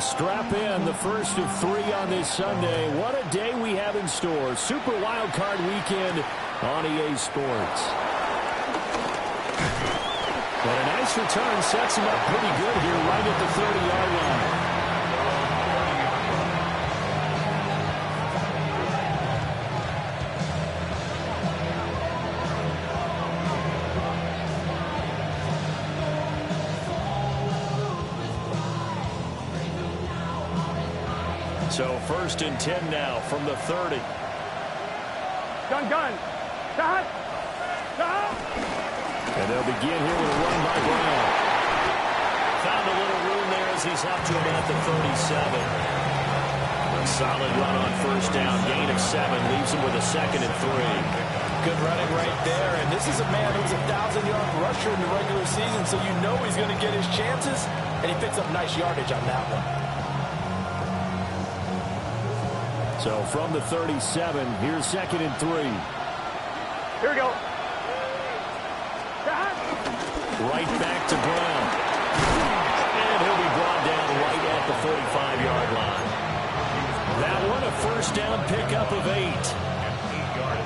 Strap in, the first of 3 on this Sunday. What a day we have in store. Super Wild Card Weekend on EA Sports. But a nice return sets him up pretty good here right at the 30-yard line. So first and 10 now from the 30. Gun. Shot. And they'll begin here with a run by Brown. Found a little room there as he's up to about the 37. A solid run on first down. Gain of 7 leaves him with a 2nd and 3. Good running right there. And this is a man who's a 1,000-yard rusher in the regular season, so you know he's going to get his chances. And he picks up nice yardage on that one. So from the 37, here's 2nd and 3. Here we go. Right back to Brown. And he'll be brought down right at the 45-yard line. That one, a first down pickup of 8.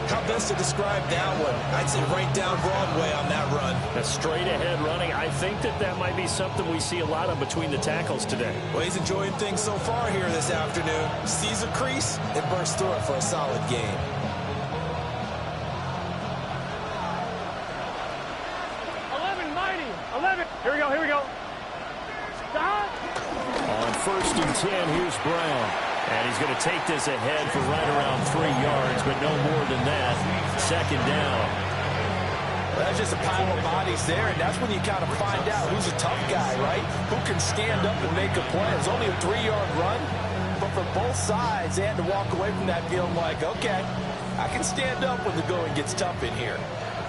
How best to describe that one? I'd say right down Broadway on that run. A straight-ahead running. I think that might be something we see a lot of between the tackles today. Well, he's enjoying things so far here this afternoon. Sees a crease and bursts through it for a solid game. Here we go. Stop. On first and 10, here's Brown. And he's going to take this ahead for right around 3 yards, but no more than that. 2nd down. Well, that's just a pile of bodies there, and that's when you kind of find out who's a tough guy, right? Who can stand up and make a play. It's only a 3-yard run, but for both sides, they had to walk away from that feeling like, okay, I can stand up when the going gets tough in here.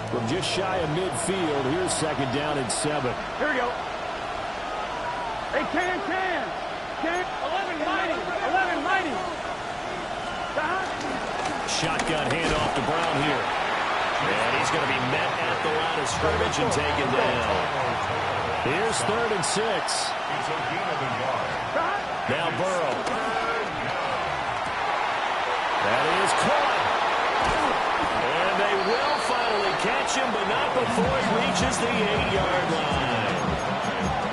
From just shy of midfield, here's 2nd down and 7. Here we go. Hey, can. 11 mighty. Shotgun handoff to Brown here. And he's going to be met at the line of scrimmage and taken down. Here's 3rd and 6. Now Burrow. That is caught. And they will finally catch him, but not before he reaches the 8-yard line.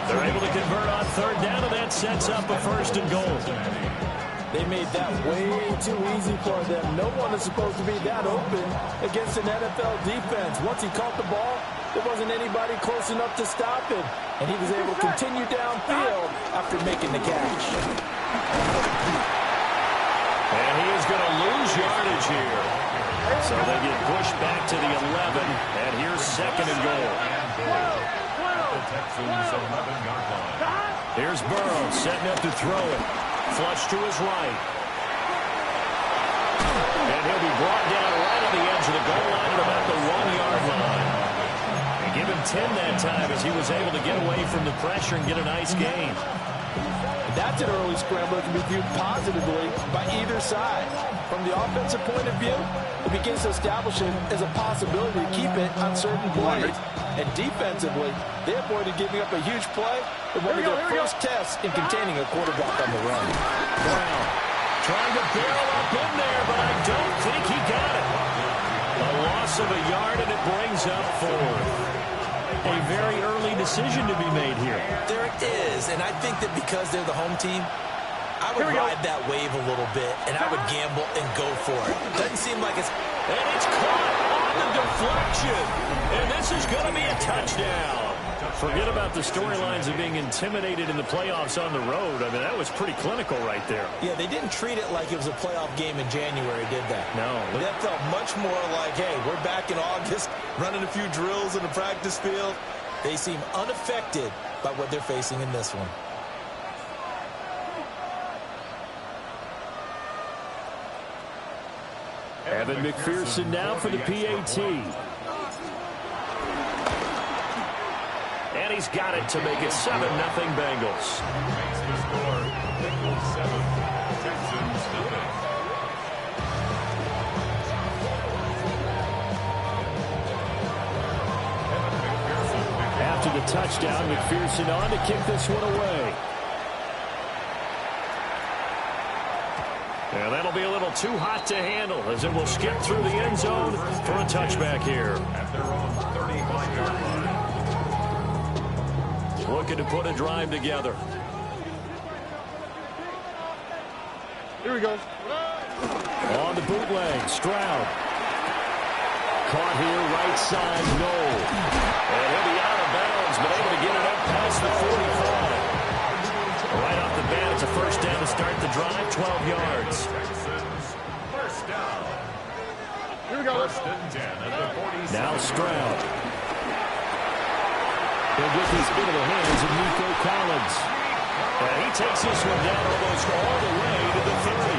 They're able to convert on 3rd down, and that sets up a 1st and goal. They made that way too easy for them. No one is supposed to be that open against an NFL defense. Once he caught the ball, there wasn't anybody close enough to stop him. And he was able to continue downfield after making the catch. And he is going to lose yardage here. So they get pushed back to the 11, and here's 2nd and goal. Here's Burrow setting up to throw it. Flush to his right. And he'll be brought down right on the edge of the goal line at about the 1-yard line. And give him 10 that time as he was able to get away from the pressure and get a nice gain. That's an early scramble that can be viewed positively by either side. From the offensive point of view, it begins to establish it as a possibility to keep it on certain plays. And defensively, they avoided giving up a huge play in one of their first tests in containing a quarterback on the run. Brown trying to barrel up in there, but I don't think he got it. A loss of a yard, and it brings up 4th. A very early decision to be made here. There it is, and I think that because they're the home team, I would ride that wave a little bit, and I would gamble and go for it. Doesn't seem like it's... And it's caught on the deflection. And this is going to be a touchdown. Forget about the storylines of being intimidated in the playoffs on the road. I mean, that was pretty clinical right there. Yeah, they didn't treat it like it was a playoff game in January, did they? No. That felt much more like, hey, we're back in August, running a few drills in the practice field. They seem unaffected by what they're facing in this one. Evan McPherson now for the PAT. And he's got it to make it 7-0 Bengals. Makes the score. Bengals 7, Texans nothing. After the touchdown, McPherson on to kick this one away. too hot to handle as it will skip through the end zone for a touchback here. At their own 35-yard line. Looking to put a drive together. Here we go. On the bootleg, Stroud. Caught here, right side, no. And he'll be out of bounds, but able to get it up past the 45. Right off the bat, it's a first down to start the drive, 12 yards. Texans, first down. Here we go. First and 10 at the 47. Now Stroud. He'll get these into the hands of Nico Collins. And he takes this one down almost all the way to the 30.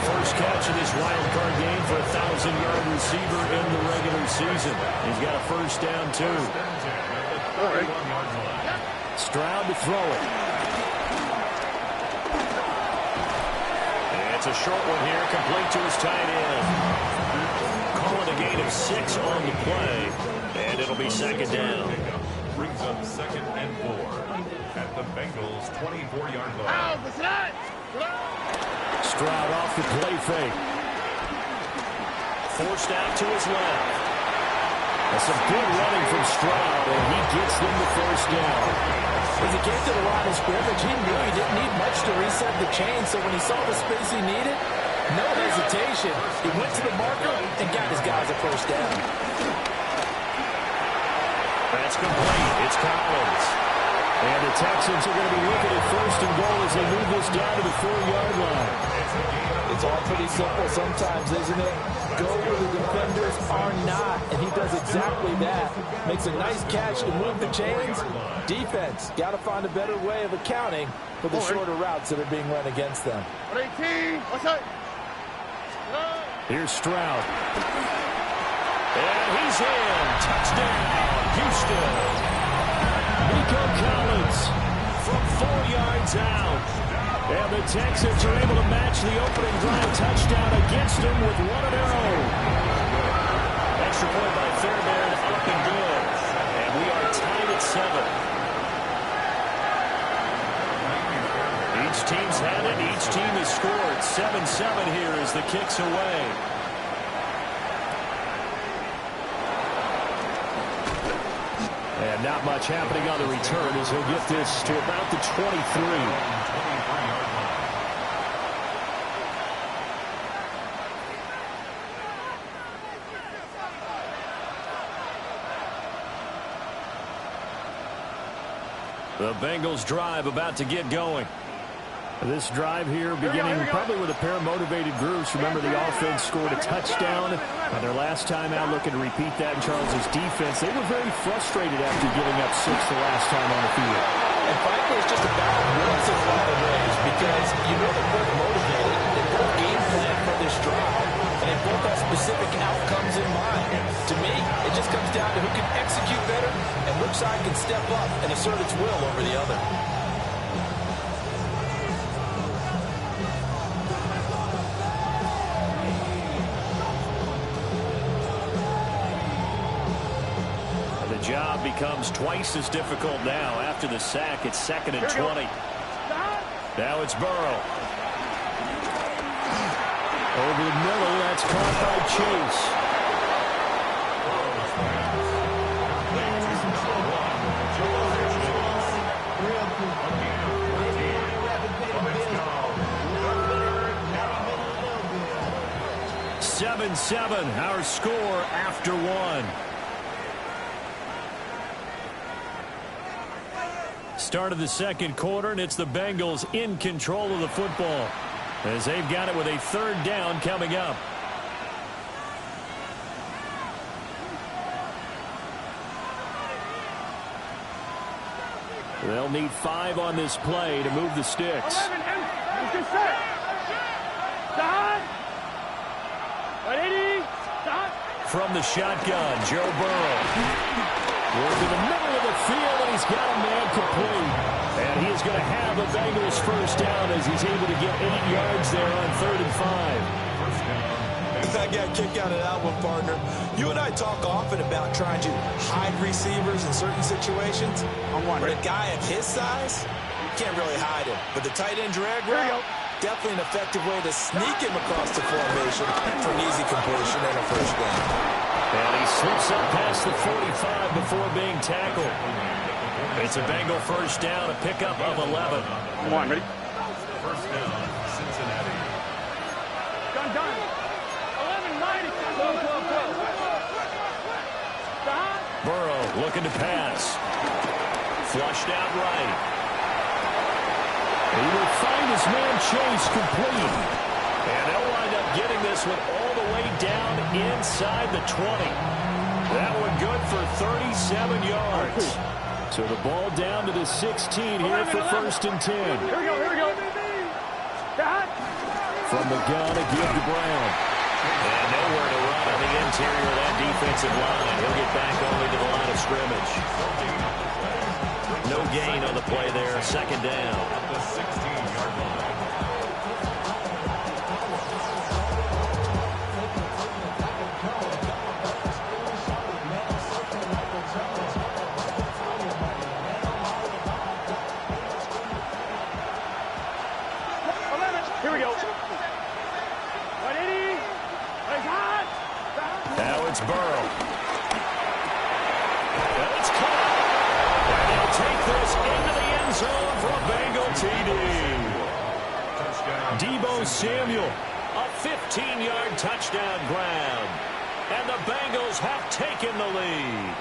First catch of this wild card game for a 1,000-yard receiver in the regular season. He's got a first down, too. Stroud to throw it. And it's a short one here, complete to his tight end. Calling a gain of 6 on the play, and it'll be second down. Brings up second and 4 at the Bengals' 24-yard line. Stroud off the play fake. Forced out to his left. That's some good running from Stroud, and he gets them the first down. As he came to the line of scrimmage, he knew he didn't need much to reset the chain, so when he saw the space he needed, no hesitation. He went to the marker and got his guys a first down. That's complete. It's Collins. And the Texans are going to be looking at first and goal as they move this down to the 4-yard line. It's all pretty simple sometimes, isn't it? Go where the defenders are not, and he does exactly that. Makes a nice catch to move the chains. Defense, got to find a better way of accounting for the shorter routes that are being run against them. 18. What's up? Here's Stroud. And he's in. Touchdown, Houston. Nico Collins from 4 yards out. And the Texans are able to match the opening drive touchdown against them with one of their own. Extra point by Fairbairn, up and good. And we are tied at 7. Each team's had it. Each team has scored. 7-7 here as the kick's away. And not much happening on the return as he'll get this to about the 23. The Bengals drive about to get going. This drive here beginning probably with a pair of motivated groups. Remember, the offense scored a touchdown on their last time out, looking to repeat that in Charles's defense. They were very frustrated after giving up 6 the last time on the field. And frankly, it's just a battle of wins in a lot of ways because you know they're both motivated. They both game plan for this drive, and they both have specific outcomes in mind. To me, it just comes down to who can execute better and which side can step up and assert its will over the other. The job becomes twice as difficult now after the sack. It's second and 20. Now it's Burrow. Over the middle, that's caught by Chase. Seven, our score after one. Start of the second quarter, and it's the Bengals in control of the football as they've got it with a third down coming up. They'll need 5 on this play to move the sticks. 11. Good set. Stop. 80. Stop. From the shotgun, Joe Burrow. We're in the middle of the field, and he's got a man complete. And he is going to have a Bengals first down as he's able to get 8 yards there on 3rd and 5. I got a kick out of that one, partner. You and I talk often about trying to hide receivers in certain situations. But a guy of his size, you can't really hide him. But the tight end drag route, Definitely an effective way to sneak him across the formation for an easy completion and a first down. And he slips up past the 45 before being tackled. It's a Bengal first down, a pickup of 11. Come on, ready? First down, Cincinnati. Done. 11-9. Go. Burrow looking to pass. Flushed out right. He will find his man Chase complete. And they'll wind up getting this one all the way down inside the 20. That one good for 37 yards. So the ball down to the 16 here for first and 10. Here we go. From the gun, a give to Brown. And nowhere to run on the interior of that defensive line. He'll get back only to the line of scrimmage. No gain on the play there. Second down. At the 16-yard line. Here we go. 180. Now it's Burrow. And it's caught. And he'll take this into the end zone for a Bengal TD. Deebo Samuel, a 15-yard touchdown grab. And the Bengals have taken the lead.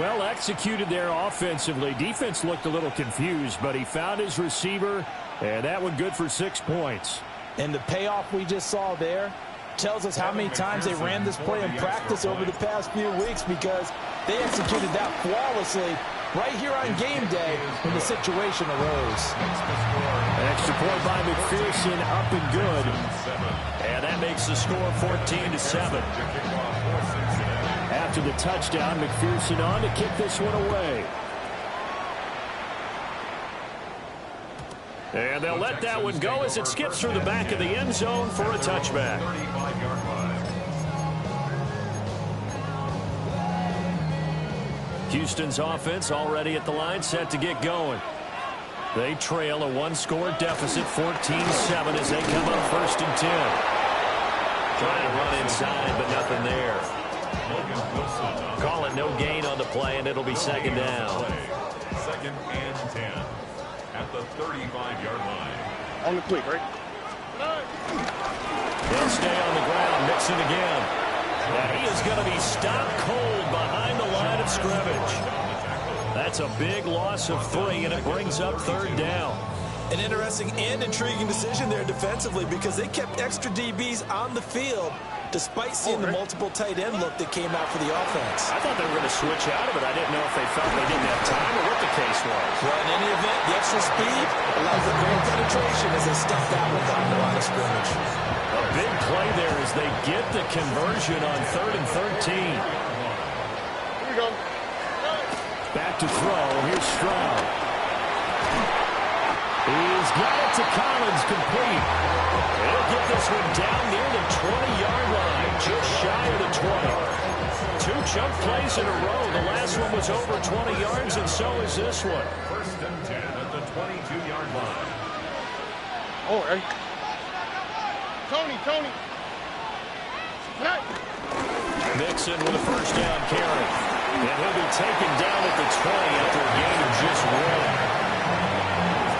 Well executed there offensively. Defense looked a little confused, but he found his receiver, and that one good for 6 points. And the payoff we just saw there tells us how many times they ran this play in practice over the past few weeks, because they executed that flawlessly right here on game day when the situation arose. An extra point by McPherson, up and good. And that makes the score 14-7. After the touchdown, McPherson on to kick this one away. And they'll let that one go as it skips through the back of the end zone for a touchback. 35-yard line. Houston's offense already at the line, set to get going. They trail a one-score deficit, 14-7, as they come up first and 10. Trying to run inside, but nothing there. Call it no gain on the play, and it'll be second down. Second and 10 at the 35-yard line. On the quick, right? They'll stay on the ground, mixing again. And he is going to be stopped cold behind the line of scrimmage. That's a big loss of 3, and it brings up third down. An interesting and intriguing decision there defensively, because they kept extra DBs on the field despite seeing the multiple tight end look that came out for the offense. I thought they were going to switch out of it. I didn't know if they felt they didn't have time or what the case was. Well, in any event, the extra speed allows for great penetration as they step out behind the line of scrimmage. A big play there as they get the conversion on 3rd and 13. Here we go. Back to throw. Here's Stroud. He's got it to Collins, complete. He'll get this one down near the 20-yard line, just shy of the 20. 2 chunk plays in a row. The last one was over 20 yards, and so is this one. First and 10 at the 22-yard line. Oh, hey. Tony. Mixon with a first down carry. And he'll be taken down at the 20 after a gain of just 1.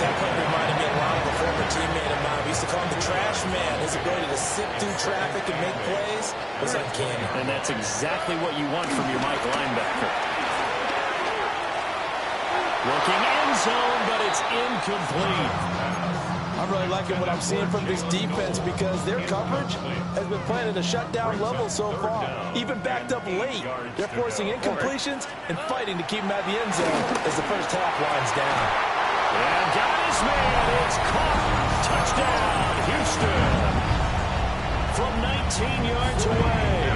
That play reminded me a lot of a former teammate of mine. We used to call him the trash man. His ability to sift through traffic and make plays was uncanny. And that's exactly what you want from your Mike linebacker. Looking end zone, but it's incomplete. I'm really liking what I'm seeing from this defense, because their coverage has been playing at a shutdown level so far. Even backed up late, they're forcing incompletions and fighting to keep them at the end zone as the first half winds down. And got his man. It's caught. Touchdown, Houston. From 19 yards away.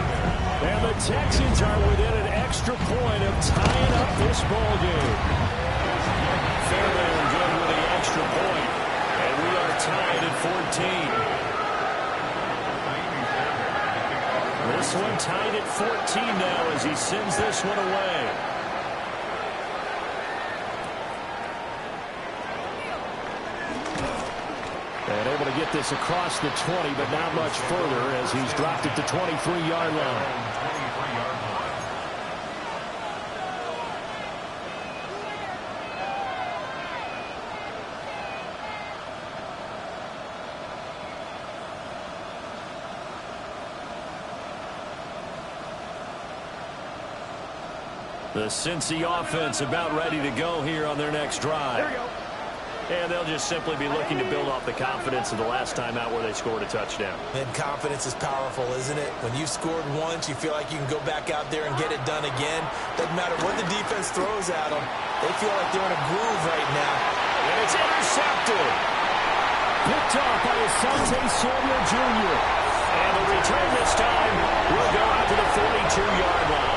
And the Texans are within an extra point of tying up this ball game. Fairbairn good with the extra point. And we are tied at 14. This one tied at 14 now as he sends this one away. And able to get this across the 20, but not much further as he's dropped it to 23-yard line. 23-yard line. The Cincy offense about ready to go here on their next drive. There we go. And they'll just simply be looking to build off the confidence of the last time out where they scored a touchdown. And confidence is powerful, isn't it? When you've scored once, you feel like you can go back out there and get it done again. Doesn't matter what the defense throws at them. They feel like they're in a groove right now. And it's intercepted. Picked off by Asante Samuel Jr. And the return this time will go out to the 42-yard line.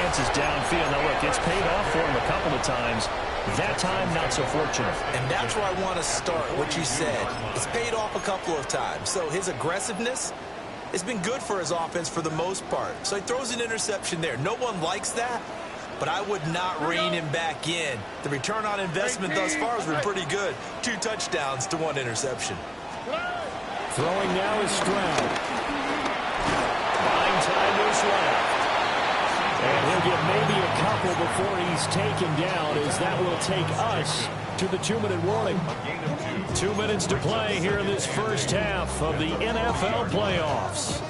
chances downfield. Now, look, it's paid off for him a couple of times. That time, not so fortunate. And that's where I want to start, what you said. It's paid off a couple of times. So his aggressiveness has been good for his offense for the most part. So he throws an interception there. No one likes that, but I would not rein him back in. The return on investment thus far has been pretty good. 2 touchdowns to 1 interception. Throwing now is Stroud. Buying time is left. And he'll get maybe a couple before he's taken down, as that will take us to the 2-minute warning. 2 minutes to play here in this first half of the NFL playoffs.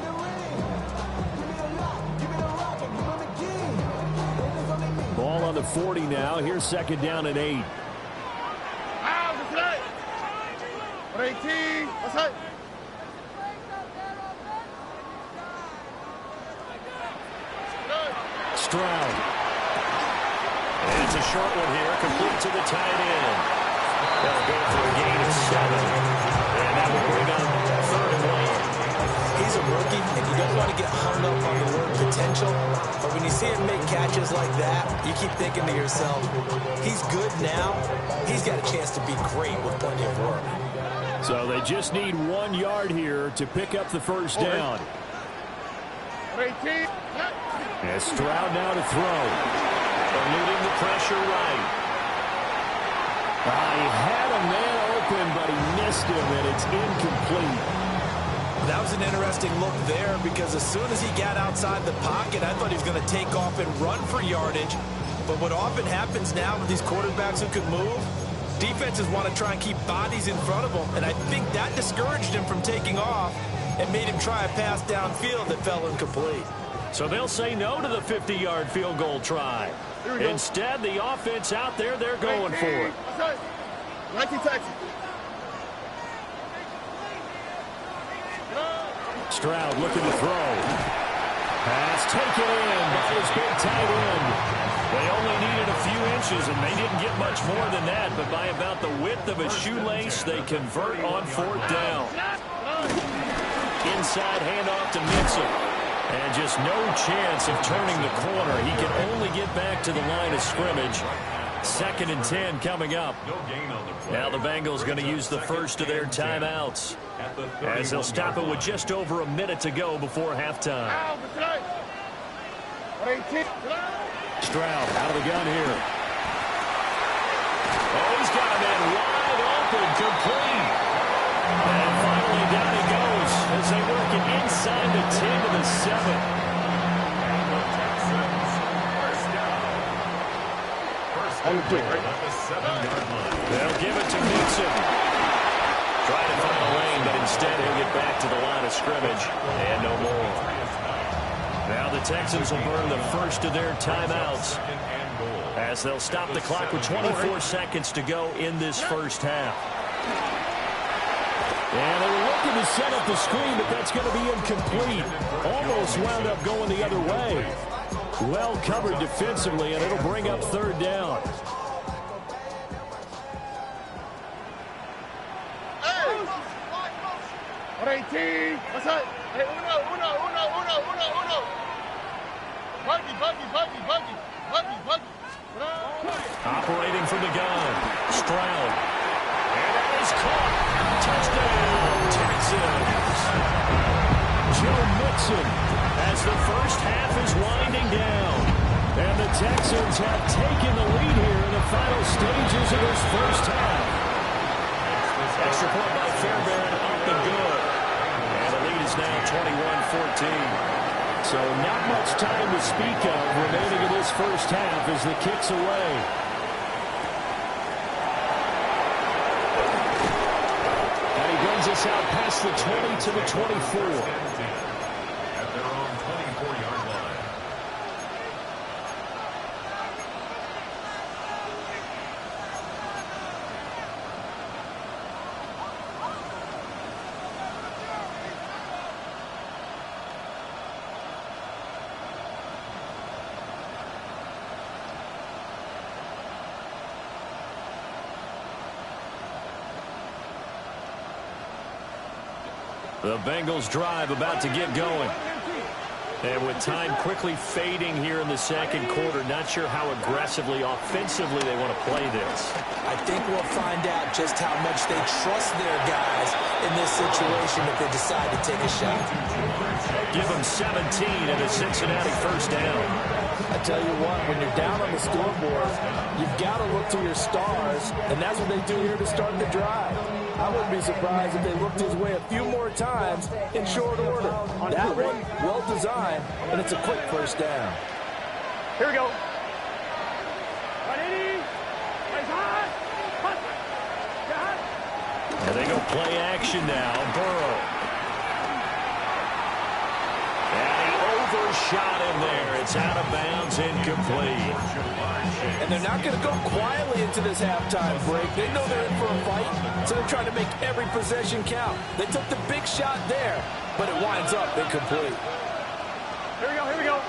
Ball on the 40 now. Here's 2nd down and 8. Stroud. And it's a short one here, complete to the tight end. They'll go for a gain of 7. And that will bring up 3rd and 1. He's a rookie, and you don't want to get hung up on the word potential. But when you see him make catches like that, you keep thinking to yourself, he's good now. He's got a chance to be great with plenty of work. So they just need 1 yard here to pick up the first down. And Stroud now to throw. Eluding the pressure right. He had a man open, but he missed him, and it's incomplete. That was an interesting look there, because as soon as he got outside the pocket, I thought he was going to take off and run for yardage. But what often happens now with these quarterbacks who can move, defenses want to try and keep bodies in front of them, and I think that discouraged him from taking off and made him try a pass downfield that fell incomplete. So they'll say no to the 50-yard field goal try. Instead, the offense out there, they're going for it. Stroud looking to throw. Pass taken in by his big tight end. They only needed a few inches, and they didn't get much more than that. But by about the width of a shoelace, they convert on 4th down. Inside handoff to Mixon. And just no chance of turning the corner. He can only get back to the line of scrimmage. 2nd and 10 coming up. Now the Bengals going to use the first of their timeouts, as they'll stop it with just over a minute to go before halftime. Stroud out of the gun here. Oh, he's got a man wide open, complete. And finally down he goes as they work it inside the 10 to the 7. On the quick, right? They'll give it to Mixon. Trying to find a lane, but instead he'll get back to the line of scrimmage. And no more. Now the Texans will burn the first of their timeouts, as they'll stop the clock with 24 seconds to go in this first half. And they were looking to set up the screen, but that's going to be incomplete. Almost wound up going the other way. Well covered defensively, and it'll bring up 3rd down. Operating from the gun, Stroud. And that is caught. Touchdown, Texans. Joe Mixon, as the first half is winding down. And the Texans have taken the lead here in the final stages of this first half. Extra point by Fairbairn, up and good. And the lead is now 21-14. So not much time to speak of remaining in this first half as the kick's away. And he brings us out past the 20 to the 24. At their own 24-yard line. The Bengals drive about to get going. And with time quickly fading here in the second quarter, not sure how aggressively, offensively they want to play this. I think we'll find out just how much they trust their guys in this situation if they decide to take a shot. Give them 17 and a Cincinnati first down. I tell you what, when you're down on the scoreboard, you've got to look to your stars, and that's what they do here to start the drive. I wouldn't be surprised if they looked his way a few more times in short order. That one, well designed, and it's a quick first down. Here we go. And they go play action now. Burrow. And he overshot him there. It's out of bounds, incomplete. And they're not going to go quietly into this halftime break. They know they're in for a fight, so they're trying to make every possession count. They took the big shot there, but it winds up incomplete. Here we go, here we go.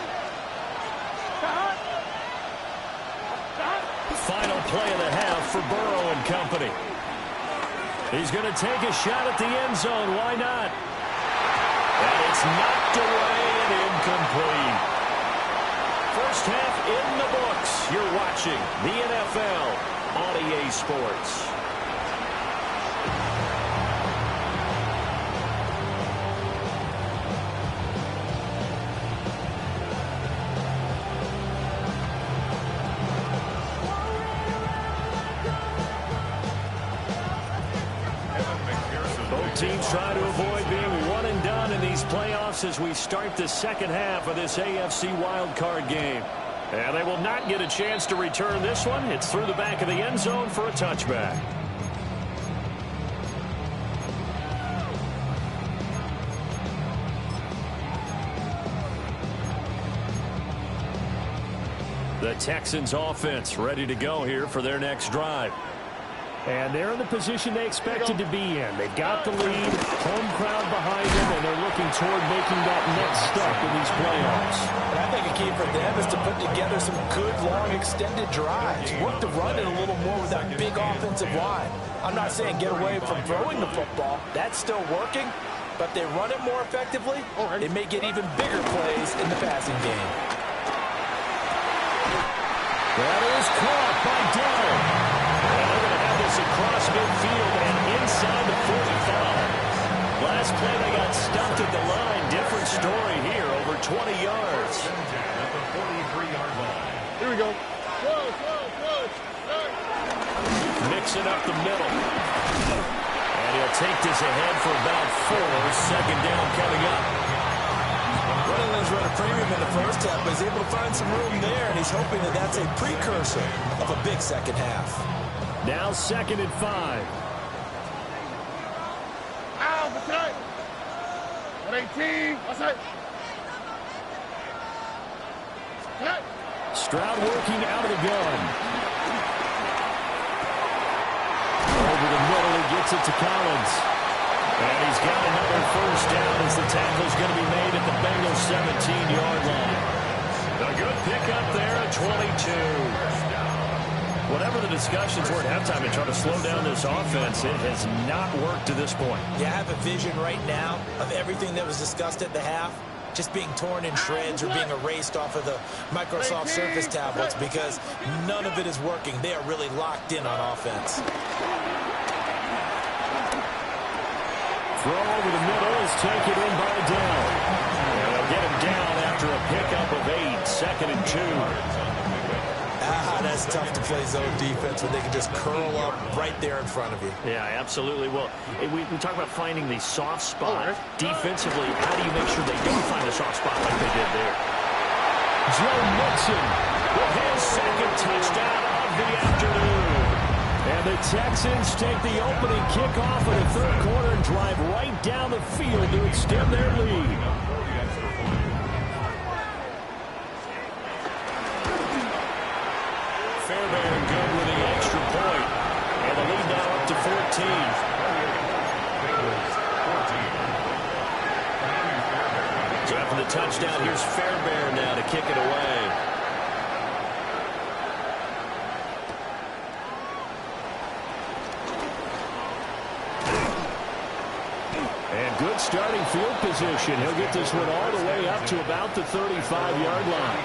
Final play of the half for Burrow and company. He's going to take a shot at the end zone. Why not? And it's knocked away and incomplete. First half in the books. You're watching the NFL on EA Sports. Teams try to avoid being one and done in these playoffs as we start the second half of this AFC wildcard game. And they will not get a chance to return this one. It's through the back of the end zone for a touchback. The Texans offense ready to go here for their next drive. And they're in the position they expected to be in. They've got the lead, home crowd behind them, and they're looking toward making that next step in these playoffs. And I think a key for them is to put together some good, long, extended drives. Work to run it a little more with that big offensive line. I'm not saying get away from throwing the football. That's still working. But they run it more effectively, they may get even bigger plays in the passing game. That is caught by Dell. Across midfield and inside the 45. Last play they got stuffed at the line. Different story here, over 20 yards. At the 43-yard line. Here we go. Mixing up the middle. And he'll take this ahead for about 4. Second down coming up. Running run a premium in the first half, but he's able to find some room there, and he's hoping that that's a precursor of a big second half. Now 2nd and 5. Ow, what's that? 118. What's that? Stroud working out of the gun. Over the middle, he gets it to Collins. And he's got another first down as the tackle's going to be made at the Bengals 17-yard line. A good pickup there at 22. Whatever the discussions were at halftime to try to slow down this offense, it has not worked to this point. Yeah, I have a vision right now of everything that was discussed at the half just being torn in shreds or being erased off of the Microsoft Surface tablets because none of it is working. They are really locked in on offense. Throw over the middle is taken in by Dell. And they'll get him down after a pickup of 8. 2nd and 2. That's tough to play zone defense when they can just curl up right there in front of you. Yeah, absolutely. Well, we talk about finding the soft spot. Defensively, how do you make sure they don't find a soft spot like they did there? Joe Mixon with his second touchdown of the afternoon. And the Texans take the opening kickoff in the third quarter and drive right down the field to extend their lead. Fairbairn good with the extra point. And the lead now up to 14. So after the touchdown, here's Fairbairn now to kick it away. And good starting field position. He'll get this one all the way up to about the 35-yard line.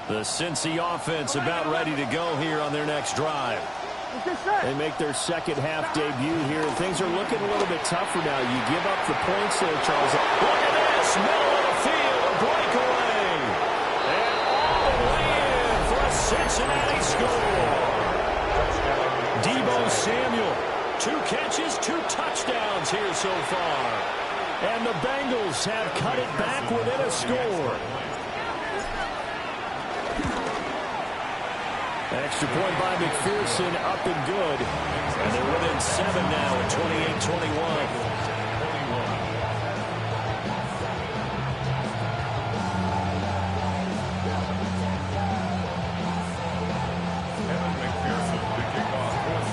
The Cincy offense about ready to go here on their next drive. They make their second half debut here. Things are looking a little bit tougher now. You give up the points there, Charles. Look at this. Middle of the field. A breakaway. And all the way in for a Cincinnati score. Deebo Samuel. 2 catches, 2 touchdowns here so far. And the Bengals have cut it back within a score. Extra point by McPherson, up and good. And they're within 7 now at 28-21.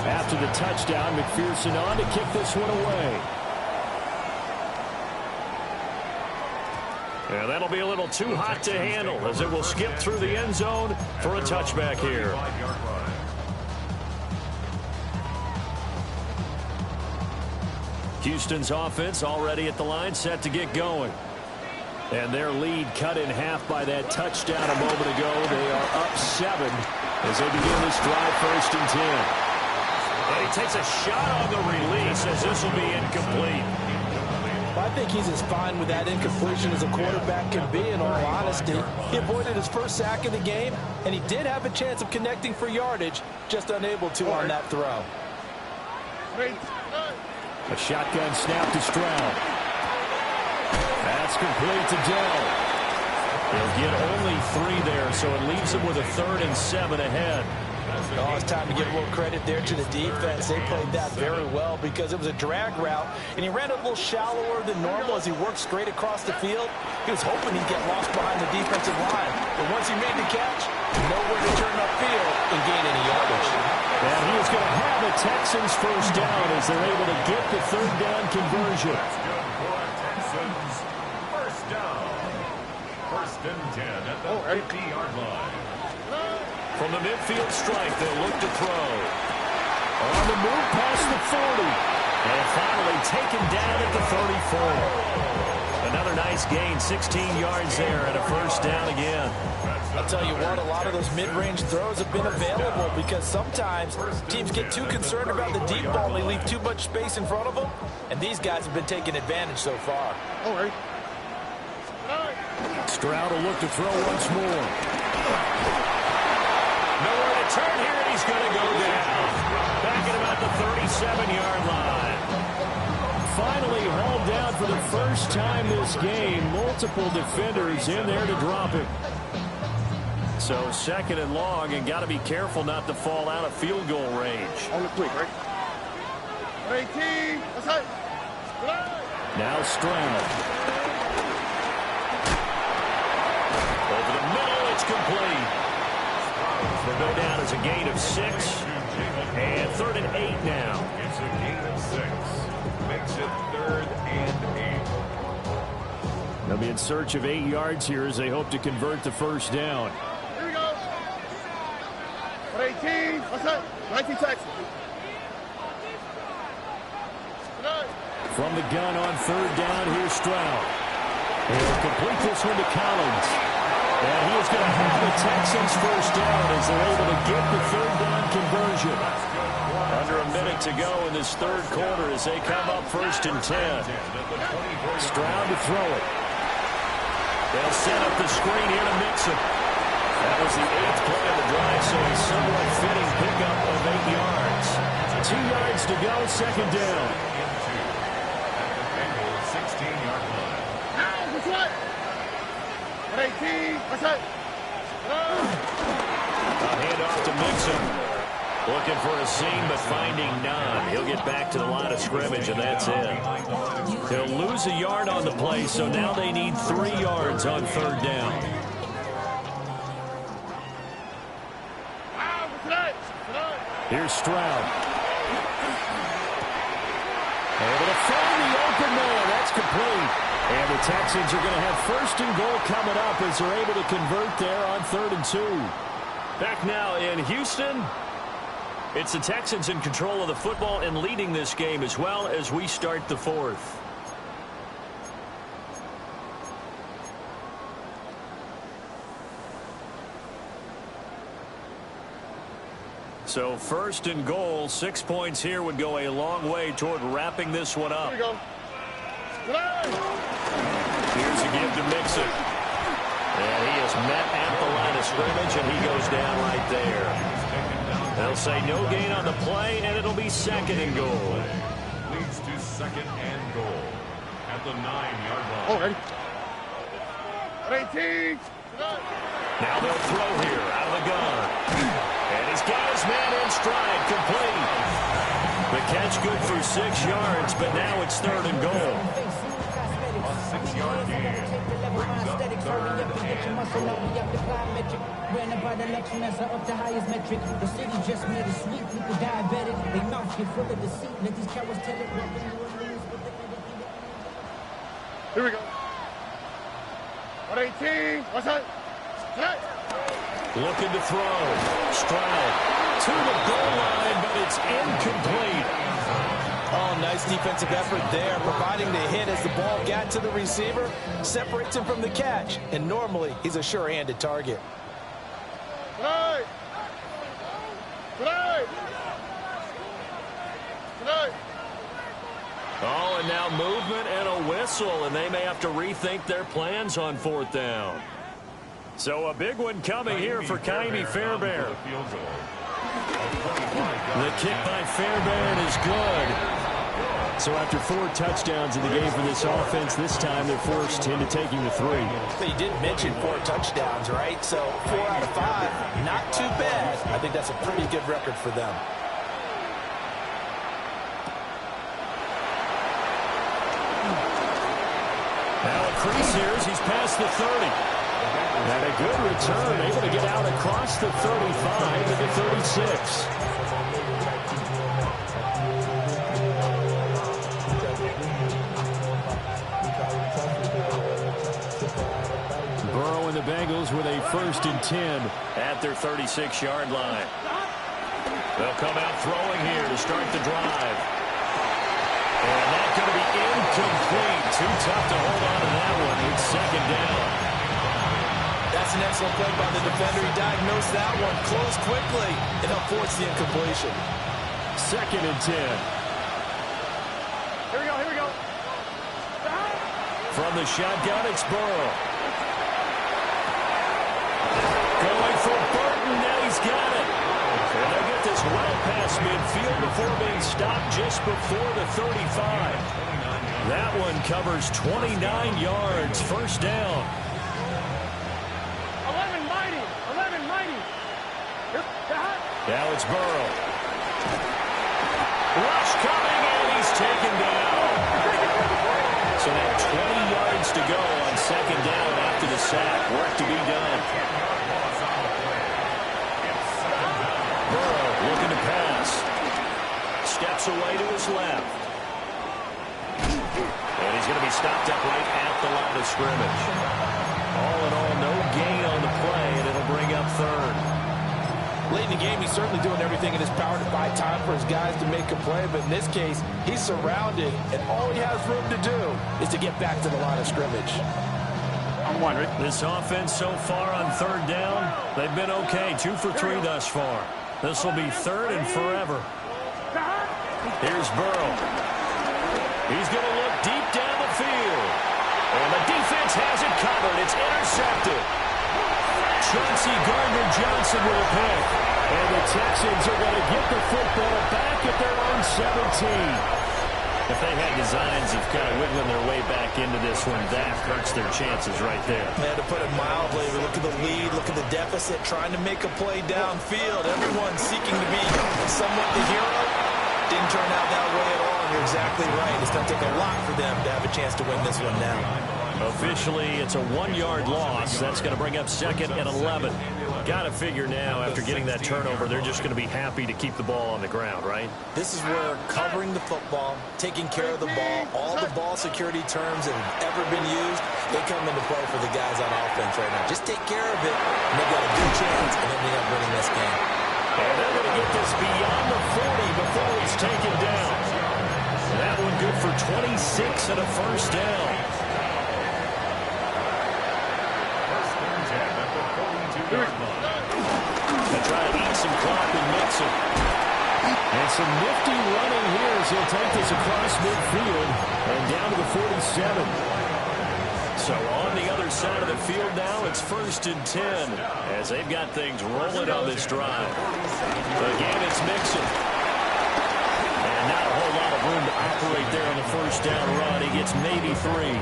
After the touchdown, McPherson on to kick this one away. And that'll be a little too hot to handle as it will skip through the end zone for a touchback here. Houston's offense already at the line, set to get going. And their lead cut in half by that touchdown a moment ago. They are up 7 as they begin this drive, 1st and 10. And he takes a shot on the release as this will be incomplete. I think he's as fine with that incompletion as a quarterback can be, in all honesty. He avoided his first sack of the game, and he did have a chance of connecting for yardage, just unable to on that throw. A shotgun snap to Stroud. That's complete to Dell. He'll get only 3 there, so it leaves him with a 3rd and 7 ahead. Oh, it's time to give a little credit there to the defense. They played that very well because it was a drag route, and he ran a little shallower than normal as he worked straight across the field. He was hoping he'd get lost behind the defensive line, but once he made the catch, nowhere to turn upfield and gain any yardage. And he is going to have the Texans first down as they're able to get the 3rd down conversion. Texans first down. 1st and 10 at the 50-yard line. From the midfield stripe, they'll look to throw. On the move past the 40. And finally taken down at the 34. Another nice gain, 16 yards there and a 1st down again. I'll tell you what, a lot of those mid-range throws have been available because sometimes teams get too concerned about the deep ball and they leave too much space in front of them. And these guys have been taking advantage so far. Stroud will look to throw once more. Nowhere to turn here, and he's going to go down. Back at about the 37-yard line. Finally hauled down for the first time this game. Multiple defenders in there to drop him. So 2nd and long, and got to be careful not to fall out of field goal range. On the quick, right? 18. Now Stroud. Over the middle, it's complete. They'll go down as a gain of 6. And 3rd and 8 now. It's a gain of 6. Makes it 3rd and 8. They'll be in search of 8 yards here as they hope to convert the 1st down. Here we go. 18. What's that? 19 Texas. From the gun on 3rd down, here's Stroud. He'll complete this one to Collins. And he is going to have the Texans first down as they're able to get the 3rd down conversion. Under a minute to go in this 3rd quarter as they come up 1st and 10. Stroud to throw it. They'll set up the screen here to Mixon. That was the 8th play of the drive, so a somewhat fitting pickup of 8 yards. 2 yards to go, 2nd down. 16-yard line. What's that? 18. What's that? A handoff to Mixon. Looking for a seam, but finding none. He'll get back to the line of scrimmage, and that's it. They'll lose a yard on the play, so now they need 3 yards on third down. Here's Stroud. Able to find the open man. That's complete. And the Texans are going to have first and goal coming up as they're able to convert there on 3rd and 2. Back now in Houston. It's the Texans in control of the football and leading this game as well as we start the 4th. So 1st and goal, 6 points here would go a long way toward wrapping this one up. Here we go. Here's a give to Mixon. And he is met at the line of scrimmage, and he goes down right there. They'll say no gain on the play, and it'll be 2nd and goal. Leads to 2nd and goal at the 9-yard line. Oh, ready? 18. Now they'll throw here out of the gun. And he's got his man in stride, complete. The catch good for 6 yards, but now it's 3rd and goal. A 6-yard gain brings up 3rd and goal. Up the highest metric. The city just made a sweep with the diabetic. They mouth get full of deceit. Let these cowards tell it. Here we go. 118. What's that? Looking to throw. Stroud to the goal line, but it's incomplete. Oh, nice defensive effort there, providing the hit as the ball got to the receiver, separates him from the catch, and normally he's a sure-handed target. Tonight. Oh, and now movement and a whistle, and they may have to rethink their plans on 4th down. So a big one coming here for Ka'imi Fairbairn. The kick by Fairbairn is good. So after 4 touchdowns in the game for this offense, this time they're forced into taking the 3. But you did mention 4 touchdowns, right? So 4 out of 5, not too bad. I think that's a pretty good record for them. Now a crease here as he's past the 30. And a good return, able to get out across the 35 to the 36. Burrow and the Bengals with a 1st and 10 at their 36-yard line. They'll come out throwing here to start the drive. And that's going to be incomplete. Too tough to hold on to that one. It's 2nd down. That's an excellent play by the defender. He diagnosed that one, closed quickly, and helped force the incompletion. 2nd and 10. Here we go. From the shotgun, it's Burrow. Going for Burton, now he's got it. And they'll get this well past midfield before being stopped just before the 35. That one covers 29 yards, 1st down. 11 mighty. Now it's Burrow. Rush coming, and he's taken down. So now 20 yards to go on 2nd down after the sack. Work to be done. Burrow looking to pass. Steps away to his left. And he's going to be stopped up right at the line of scrimmage. All in all, no gain on the play, and it'll bring up 3rd. Late in the game, he's certainly doing everything in his power to buy time for his guys to make a play, but in this case, he's surrounded, and all he has room to do is to get back to the line of scrimmage. I'm wondering. This offense so far on 3rd down, they've been okay, 2 for 3 thus far. This will be 3rd and forever. Here's Burrow. He's going to look deep down the field. And the defense has it covered. It's intercepted. Chauncey Gardner-Johnson with a pick. And the Texans are going to get the football back at their own 17. If they had designs of kind of wiggling their way back into this one, that hurts their chances right there. Man, to put it mildly, look at the lead, look at the deficit, trying to make a play downfield. Everyone seeking to be somewhat the hero. didn't turn out that way at all, and you're exactly right. It's going to take a lot for them to have a chance to win this one now. Officially, it's a 1-yard loss. That's going to bring up 2nd and 11. Got to figure now, after getting that turnover, they're just going to be happy to keep the ball on the ground, right? This is where covering the football, taking care of the ball, all the ball security terms that have ever been used, they come into play for the guys on offense right now. Just take care of it, and they've got a good chance of ending up winning this game. And they're going to get this beyond the 40 before it's taken down. That one good for 26 and a first down. They try to eat some clock and mix it. And some nifty running here as he'll take this across midfield and down to the 47. So on the other side of the field now, it's 1st and 10 as they've got things rolling on this drive. Again, it's Mixon. And not a whole lot of room to operate there on the first down run. He gets maybe 3.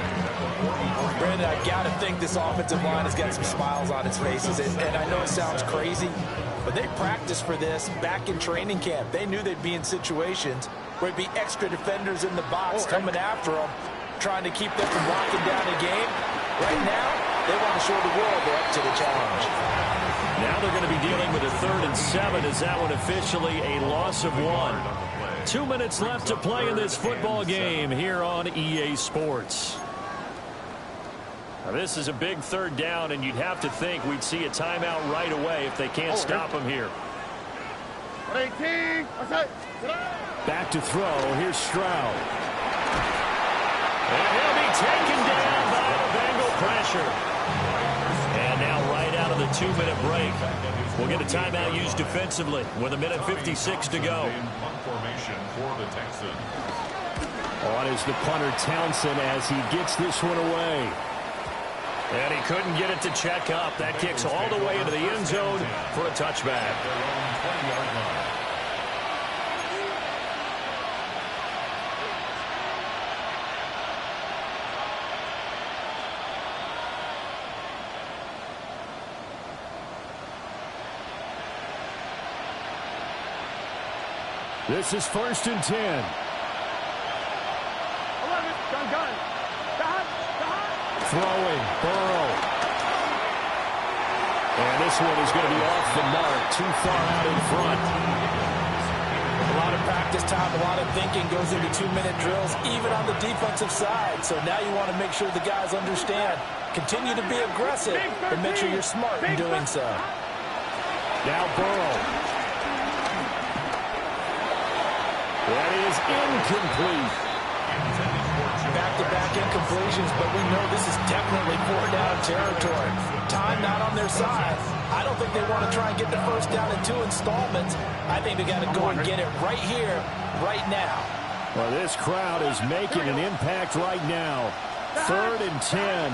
Brandon, I got to think this offensive line has got some smiles on its faces. And I know it sounds crazy, but they practiced for this back in training camp. They knew they'd be in situations where there'd be extra defenders in the box coming after them, trying to keep them from locking down a game. Right now, they want to show the world they're up to the challenge. Now they're going to be dealing with a 3rd and 7 as that one officially a loss of 1. 2 minutes left to play in this football game here on EA Sports. Now this is a big 3rd down, and you'd have to think we'd see a timeout right away if they can't stop him here. 18, Back to throw. Here's Stroud. And he'll be taken down by the Bengal pressure. And now right out of the 2-minute break, we'll get a timeout used defensively with 1:56 to go. On is the punter Townsend as he gets this one away. And he couldn't get it to check up. That kicks all the way into the end zone for a touchback. This is 1st and 10. 11, gun. Throwing, Burrow. And this one is going to be off the mark, too far out in front. A lot of practice time, a lot of thinking goes into 2-minute drills, even on the defensive side. So now you want to make sure the guys understand. Continue to be aggressive, but make sure you're smart in doing so. Now Burrow. That is incomplete. Back-to-back incompletions, but we know this is definitely 4-down territory. Time not on their side. I don't think they want to try and get the first down in 2 installments. I think they got to go and get it right here, right now. Well, this crowd is making an impact right now. 3rd and 10.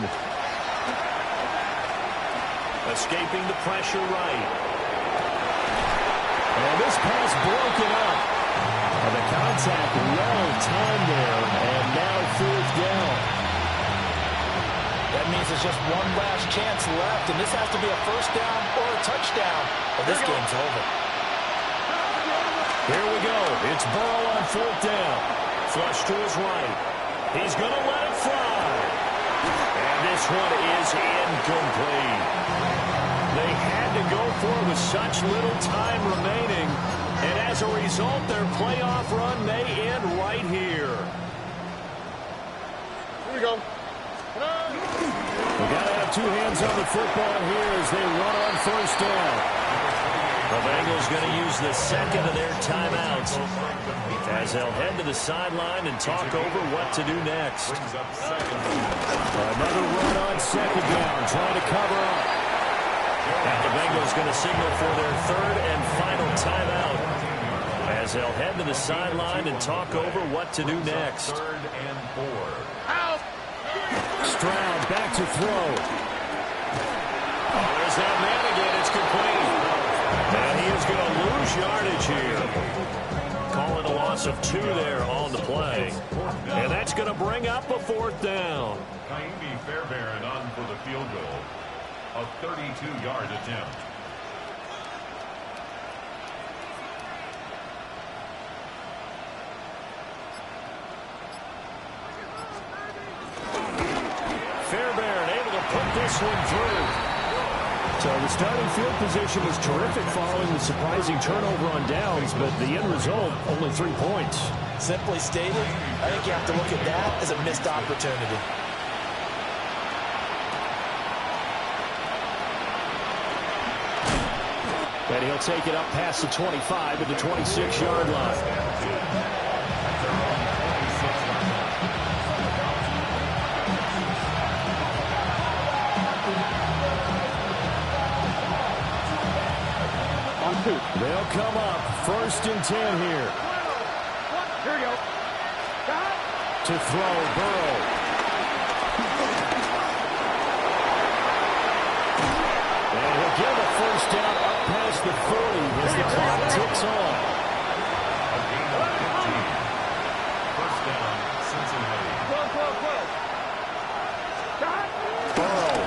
Escaping the pressure right. And this pass broken up. And the contact well timed there, and now 4th down. That means there's just one last chance left, and this has to be a first down or a touchdown, or this game's over. Here we go. It's Burrow on 4th down. Flush to his right. He's going to let it fly. And this one is incomplete. They had to go for it with such little time remaining. And as a result, their playoff run may end right here. Here we go. We got to have 2 hands on the football here as they run on 1st down. The Bengals going to use the 2nd of their timeouts as they'll head to the sideline and talk over what to do next. Another run on 2nd down, trying to cover up. And the Bengals going to signal for their 3rd and final timeout as they'll head to the sideline and talk over what to do next. 3rd and 4. Stroud back to throw. Oh, there's that man again. It's complete. And he is going to lose yardage here. Calling a loss of 2 there on the play. And that's going to bring up a 4th down. Kaimi Fairbairn on for the field goal. A 32-yard attempt. this one through. So the starting field position was terrific following the surprising turnover on downs, but the end result, only 3 points. Simply stated, I think you have to look at that as a missed opportunity. And he'll take it up past the 25 at the 26-yard line. They'll come up 1st and 10 here. Here we go. To throw, Burrow. And he'll get a 1st down up past the 40 as the clock ticks on. A gain of 15. 1st down, Cincinnati. Burrow.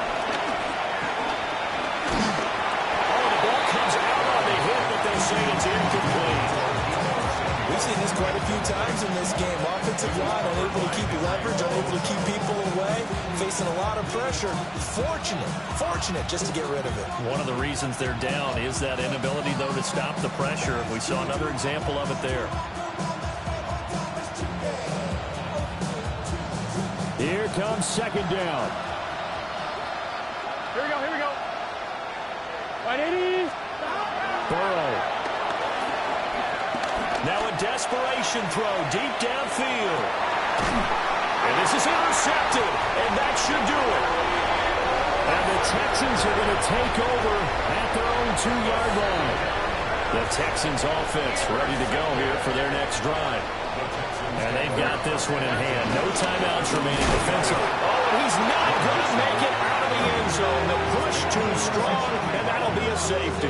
Oh, the ball comes out on the hit, but they say it's incomplete. We've seen this quite a few times in this game. Offensive line unable to keep leverage, unable to keep people away, facing a lot of pressure. Fortunate just to get rid of it. One of the reasons they're down is that inability, though, to stop the pressure. We saw another example of it there. Here comes 2nd down. Here we go. 180. Burrow. Now a desperation throw deep downfield. And this is intercepted, and that should do it. And the Texans are going to take over at their own 2-yard line. The Texans offense ready to go here for their next drive. And they've got this one in hand. No timeouts remaining defensively. Oh, and he's not going to make it out of the end zone. The push too strong, and that'll be a safety.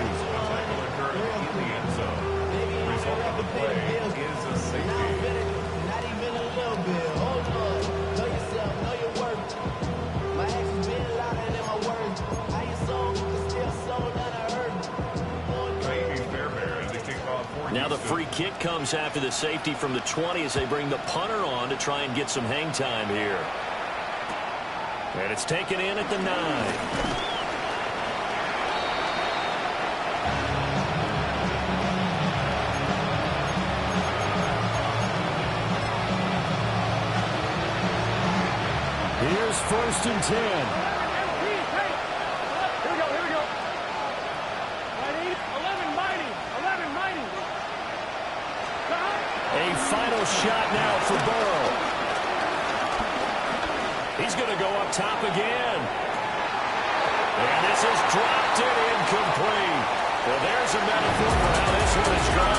Now the free kick comes after the safety from the 20 as they bring the punter on to try and get some hang time here. And it's taken in at the 9. Here's 1st and 10. Here we go. 11 mighty. A final shot now for Burrow. He's going to go up top again. And this is dropped in incomplete. Well, there's a metaphor for how this one is going.